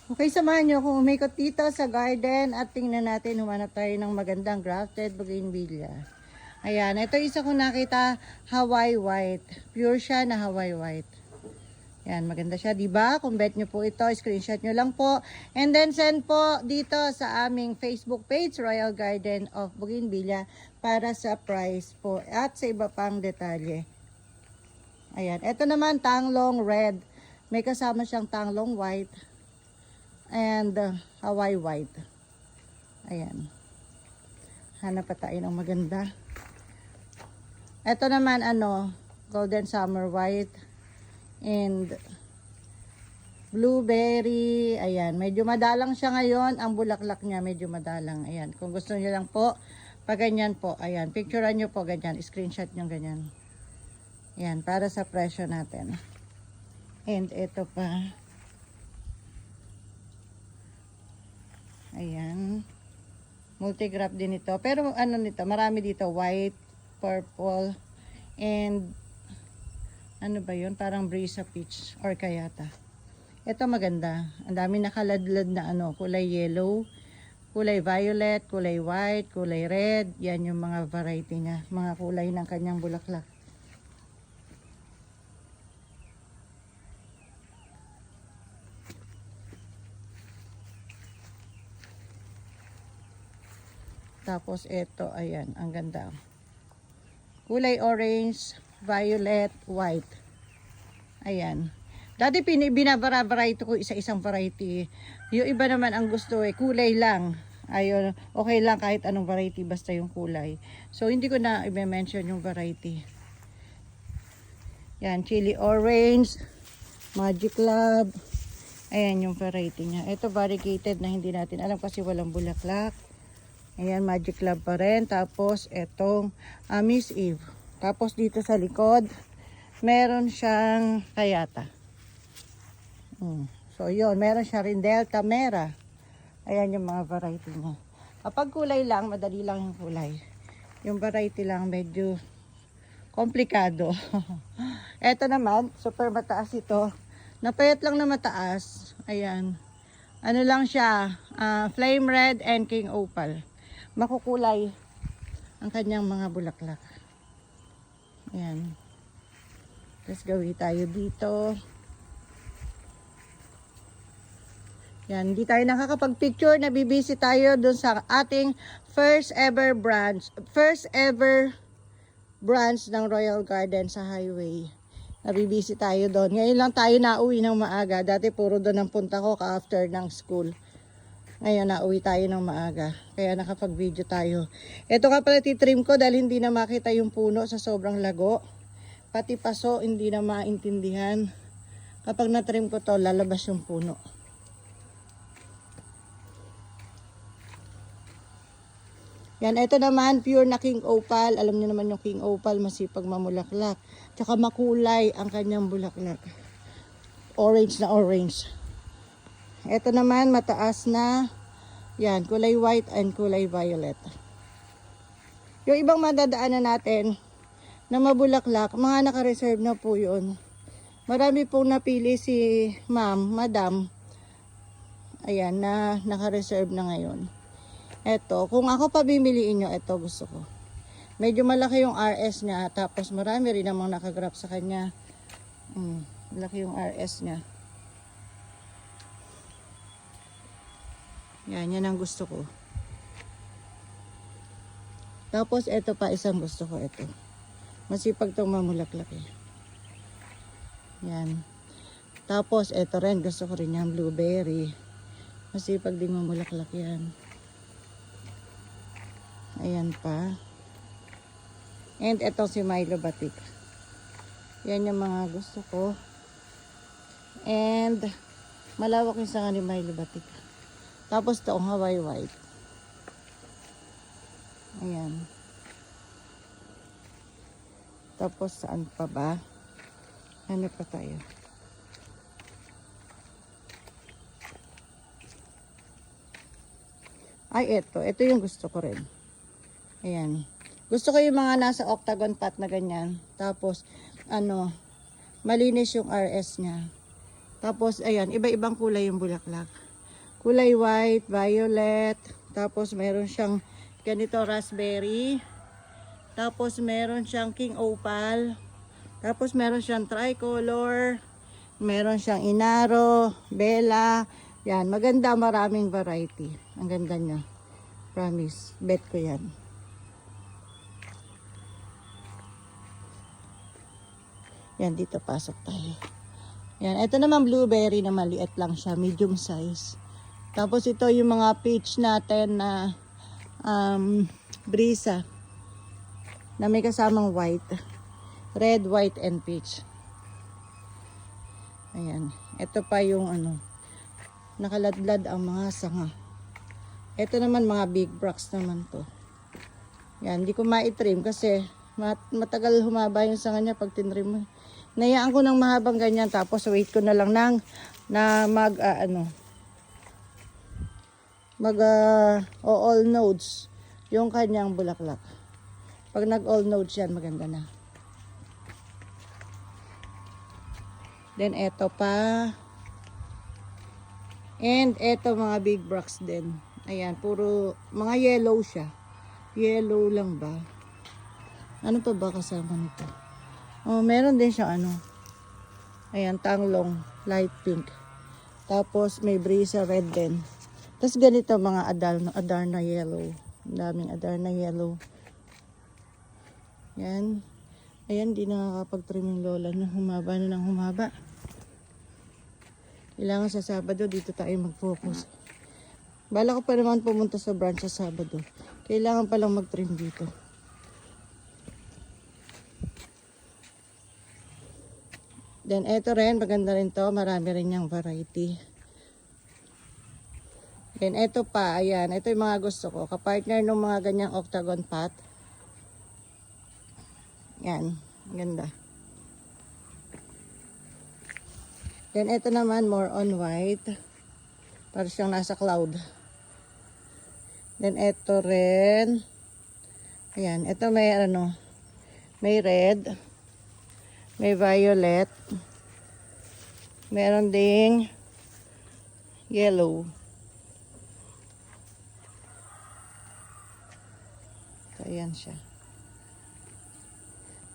Okay, samahan nyo akong umikot dito sa garden at tingnan natin, humanap tayo ng magandang grafted bougainvillea. Ayan, ito isa kong nakita, Hawaii White. Pure siya na Hawaii White. Ayan, maganda siya, diba? Kung bet nyo po ito, screenshot nyo lang po. And then send po dito sa aming Facebook page, Royal Garden of Bougainvillea, para sa price po at sa iba pang detalye. Ayan, ito naman, Tanglong Red. May kasama siyang Tanglong White and Hawaii White. Ayan. Hanap pa tayo ng maganda. Ito naman Golden Summer White and Blueberry. Ayan, medyo madalang siya ngayon. Ang bulaklak niya medyo madalang. Ayan, kung gusto niyo lang po, pag ganyan po. Ayan, picturean niyo po ganyan. Screenshot niyo ganyan. Ayan, para sa presyo natin. And ito pa. Ayan. Multi-graph din ito. Pero nito, marami dito. White, purple, and ano ba yun? Parang brisa peach or kayata. Ito maganda. Ang dami nakaladlad na kulay yellow, kulay violet, kulay white, kulay red. Yan yung mga variety niya. Mga kulay ng kanyang bulaklak. Tapos ito, ayan, ang ganda. Kulay orange, violet, white. Ayan. Dati binabara-variety ko isa-isang variety. Yung iba naman ang gusto kulay lang. Ayun, okay lang kahit anong variety basta yung kulay. So hindi ko na i-mention yung variety. Yan, chili orange, magic love. Ayan yung variety niya. Ito variegated na hindi natin alam kasi walang bulaklak. Ayan, magic love pa rin. Tapos, etong Miss Eve. Tapos, dito sa likod, meron siyang kayata. So, yun. Meron siya rin Delta Mera. Ayan yung mga variety niya. Kapag kulay lang, madali lang yung kulay. Yung variety lang, medyo komplikado. Eto naman, super mataas ito. Napayat lang na mataas. Ayan. Ano lang siya, flame red and king opal. Makukulay ang kanyang mga bulaklak. Ayan. Tapos gawin tayo dito. Yan, hindi tayo nakakapag-picture. Nabibisi tayo dun sa ating first ever branch ng Royal Garden sa highway. Nabibisi tayo doon. Ngayon lang tayo nauwi ng maaga. Dati puro doon ang punta ko after ng school. Ngayon, nauwi tayo ng maaga. Kaya nakapag-video tayo. Ito nga pala titrim ko dahil hindi na makita yung puno sa sobrang lago. Pati paso, hindi na maintindihan. Kapag natrim ko to, lalabas yung puno. Yan, ito naman, pure na king opal. Alam niyo naman yung king opal, masipag mamulaklak. Tsaka makulay ang kanyang bulaklak. Orange na orange. Ito naman, mataas na, yan, kulay white and kulay violet. Yung ibang madadaanan natin na mabulaklak, mga naka-reserve na po yun. Marami pong napili si madam, ayan, na naka-reserve na ngayon. Ito, kung ako pa bimiliin nyo, ito gusto ko. Medyo malaki yung RS niya, tapos marami rin namang nakagraph sa kanya. Malaki yung RS niya. Yan ang gusto ko. Tapos, ito pa isang gusto ko. Ito. Masipag itong mamulaklak eh. Yan. Tapos, ito rin. Gusto ko rin yung blueberry. Masipag din mamulaklak yan. Ayan pa. And ito si Milo Batik. Yan yung mga gusto ko. And, malawak yung sanga ni Milo Batik. Tapos ito ang Hawaii White. Ayan. Tapos saan pa ba? Ano pa tayo? Ay, ito. Ito yung gusto ko rin. Ayan. Gusto ko yung mga nasa octagon pot na ganyan. Tapos, malinis yung RS niya. Tapos, ayan, iba-ibang kulay yung bulaklak. kulay white, violet. Tapos meron siyang ganito raspberry. Tapos meron siyang king opal. Tapos meron siyang tricolor. Meron siyang inaro, bella. Yan, maganda, maraming variety. Ang ganda niya. Promise, bet ko yan. Yan, dito pasok tayo. Yan, ito naman blueberry na maliit lang siya, medium size. Tapos ito yung mga peach natin na brisa na may kasamang white. Red, white, and peach. Ayan, ito pa yung ano, nakaladlad ang mga sanga. Ito naman mga big bracts naman to. Yan, hindi ko ma-trim kasi matagal humaba yung sanga niya pag tinrim mo. Nayaan ko ng mahabang ganyan, tapos wait ko na lang all nodes yung kanyang bulaklak. Pag nag all nodes yan, maganda na. Then eto pa. And eto mga big bracts din. Ayan, puro mga yellow siya. Yellow lang ba? Ano pa ba kasama nito? Oh, meron din siya ano. Ayan, tanglong, light pink. Tapos may brisa red din. Tapos ganito mga adarna yellow. Ang daming adarna yellow. Yan. Ayan, di nakakapag-trim yung lola na humaba na ng humaba. Kailangan sa Sabado dito tayo mag-focus. Bala ko pa naman pumunta sa branch sa Sabado. Kailangan palang mag-trim dito. Then eto rin, maganda rin to. Marami rin yung variety. Then eto pa, ayan. Ito yung mga gusto ko. Kapartner ng mga ganyang octagon pot. Yan, ganda. Then eto naman, more on white. Para siyang nasa cloud. Then eto rin. Ayan, eto may ano, may red. May violet. Meron ding yellow. So, ayan siya.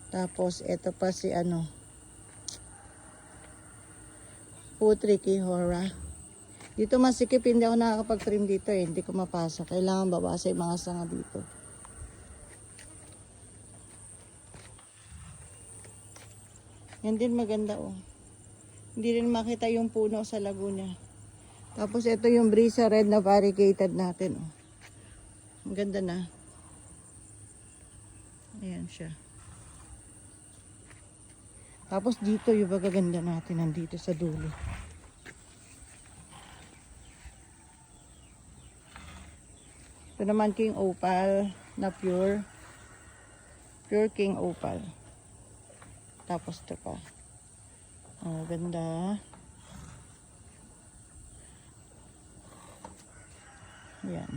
Tapos, ito pa si ano. Putri Kihora. Dito masikip, hindi ako nakakapag-trim dito eh. Hindi ko mapasok. Kailangan babasa yung mga sanga dito. Yan din maganda oh. Hindi rin makita yung puno sa Laguna. Tapos ito yung brisa red na variegated natin oh. Ang ganda na. Ayan siya. Tapos dito yung magaganda natin nandito sa dulo. Ito naman king opal na pure. Pure king opal. Tapos ito pa. Oh, ganda. Yan.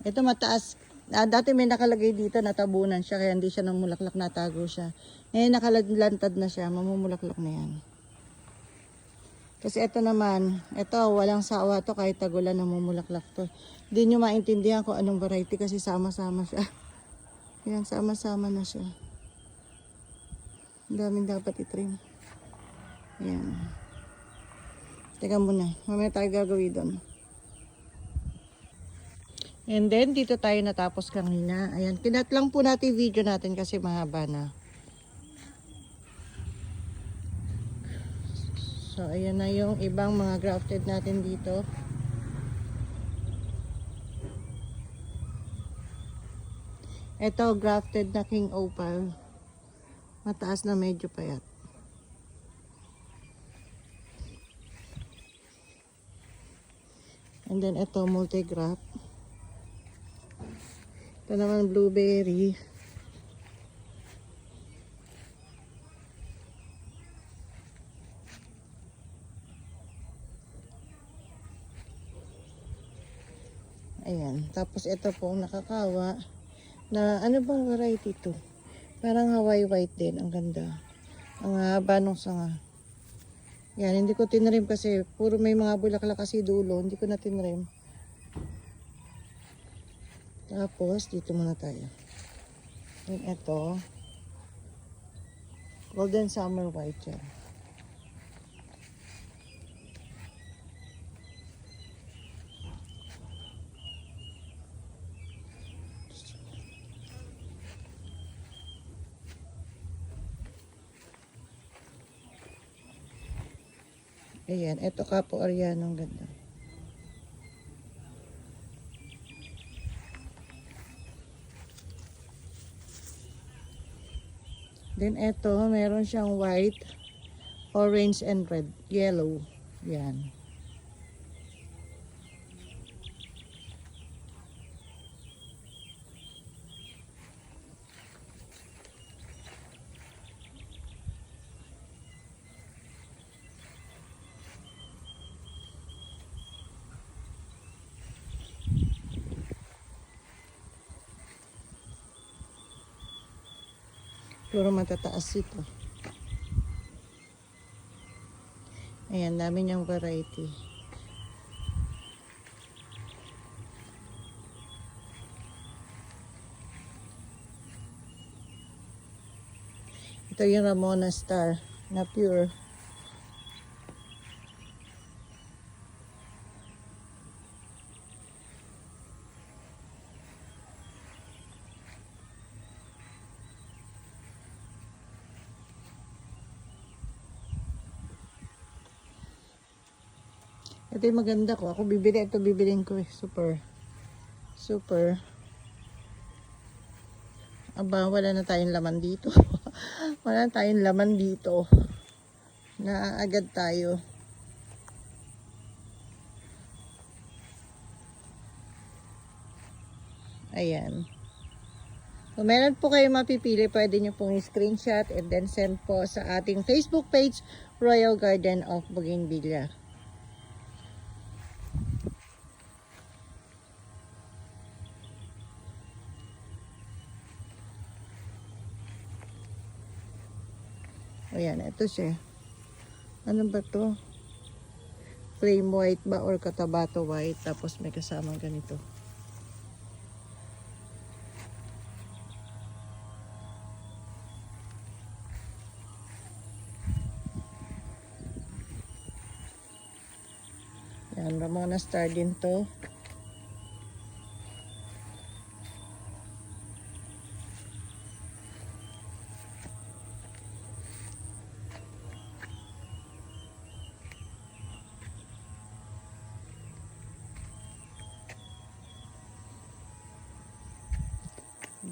Ito mataas. Dati may nakalagay dito, natabunan siya, kaya hindi siya namulaklak, natago siya. Ngayon nakalantad na siya, mamumulaklak na yan. Kasi ito naman, ito walang sawa to, kahit tagulan namumulaklak to. Hindi nyo maintindihan kung anong variety kasi sama-sama siya. Yan, sama-sama na siya. Ang daming dapat itrim. Yan. Teka muna, mamaya tayo gagawin doon. And then, dito tayo natapos kanina. Ayan, kinat lang po natin video natin kasi mahaba na. So, ayan na yung ibang mga grafted natin dito. Ito, grafted na king opal. Mataas na medyo payat. And then, ito, multi-graft. Ito naman blueberry. Ayan. Tapos ito po nakakawa. Na ano bang variety ito? Parang Hawaii white din. Ang ganda. Ang haba nung sanga. Yan, hindi ko tinrim kasi puro may mga bulaklak kasi dulo. Hindi ko na tinrim. Tapos, dito muna tayo. Then ito. Golden Summer White yan. Ayan, ito Capo Ariano, ang ganda. Then ito, meron siyang white, orange, and red, yellow. Yan. Puro matataas ito. Ayan, dami niyang variety. Ito yung Ramona Star na pure. Ito yung maganda ko. Ako bibili. Ito bibilin ko eh. Super. Super. Aba, wala na tayong laman dito. Wala na tayong laman dito. Naaagad tayo. Ayan. Kung meron po kayo mapipili, pwede nyo pong i-screenshot and then send po sa ating Facebook page, Royal Garden of Bougainvillea. Ayan, ito siya. Ano ba to? Flame white ba or katabato white? Tapos may kasamang ganito. Yan, Ramona Star din to.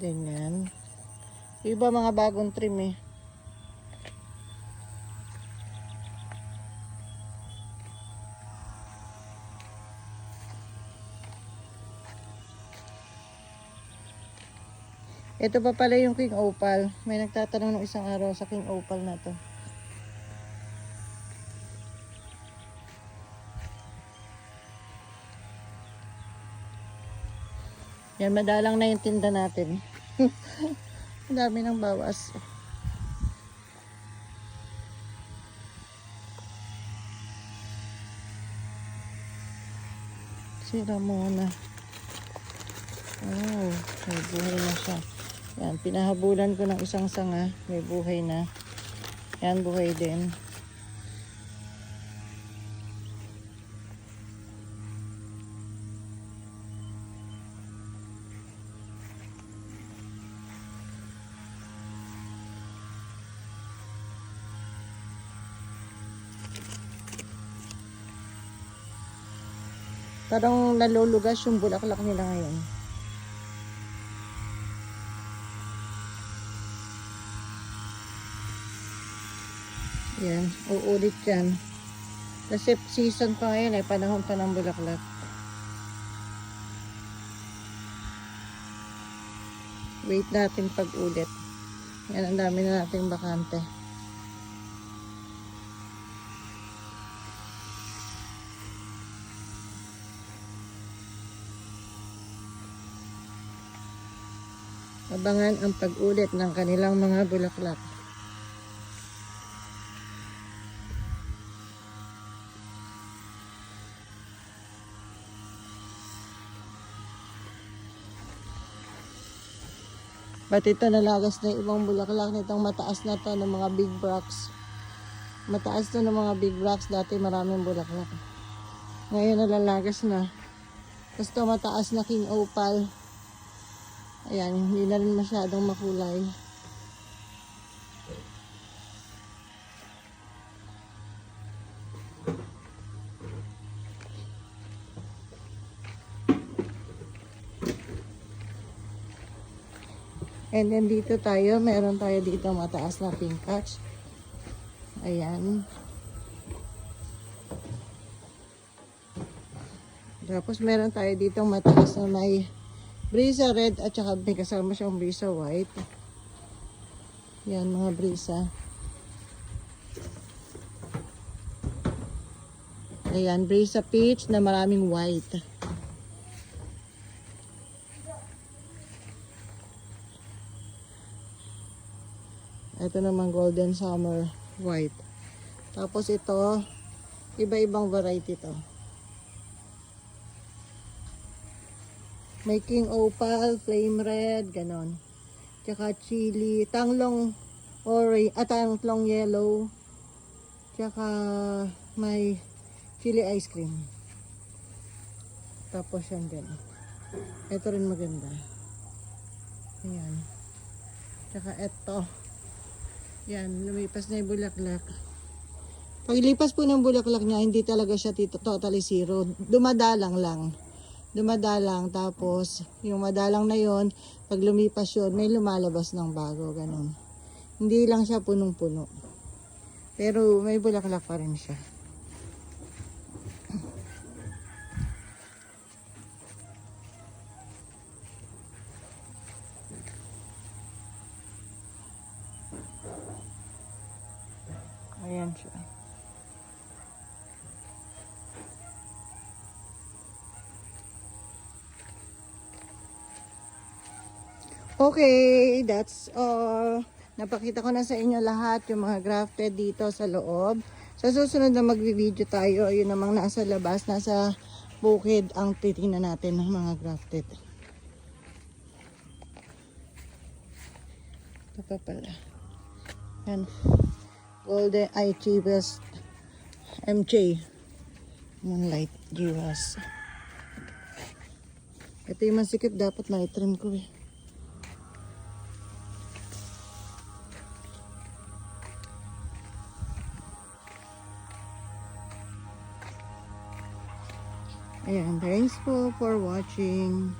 Ganyan. Iba mga bagong trim eh. Ito pa pala yung King Opal. May nagtatanong ng isang araw sa King Opal na to. Yan, madalang na yung tinda natin. Ang dami ng bawas. Si Ramona. Oh, may buhay na siya. Yan, pinahabulan ko ng isang sanga. May buhay na. Yan, buhay din. Parang nalulugas yung bulaklak nila ngayon. Yan, uulit yan. Kasi season pa ngayon eh, panahon pa ng bulaklak. Wait natin pag-ulit. Yan, ang dami na nating bakante. Abangan ang pag-ulit ng kanilang mga bulaklak. But ito nalagas na yung ibang bulaklak nitong mataas na to ng mga big rocks. Mataas to ng mga big rocks. Dati maraming bulaklak. Ngayon nalalagas na. Tapos to mataas na king opal. Ayan, hindi na rin masyadong makulay. And then dito tayo, meron tayo dito mataas na pink patch. Ayan. Tapos meron tayo dito mataas na may brisa red at saka may kasama siyang brisa white. Yan mga brisa. Ayan, brisa peach na maraming white. Ito naman golden summer white. Tapos ito, iba-ibang variety to. May king opal, flame red, ganon. Tsaka chili, tanglong orange, tanglong yellow. Tsaka may chili ice cream. Tapos yan din. Ito rin maganda. Ayan. Tsaka ito. Yan, lumipas na yung bulaklak. Paglipas po ng bulaklak niya, hindi talaga siya totally zero. Dumadalang lang. Dumadalang, tapos yung madalang na yon, pag lumipas yun, may lumalabas ng bago, ganun. Hindi lang siya punong-puno. Pero may bulaklak pa rin siya. Ayan siya. Okay, that's all. Napakita ko na sa inyo lahat yung mga grafted dito sa loob. Sa susunod na magvi-video tayo, yun namang nasa labas, nasa bukid ang titingnan natin ng mga grafted. Ito pa pala. Yan. Golden Eye Chivas MJ. Moonlight Jivas. Ito yung masikip, dapat na-trim ko eh. Ayan, thanks po for watching.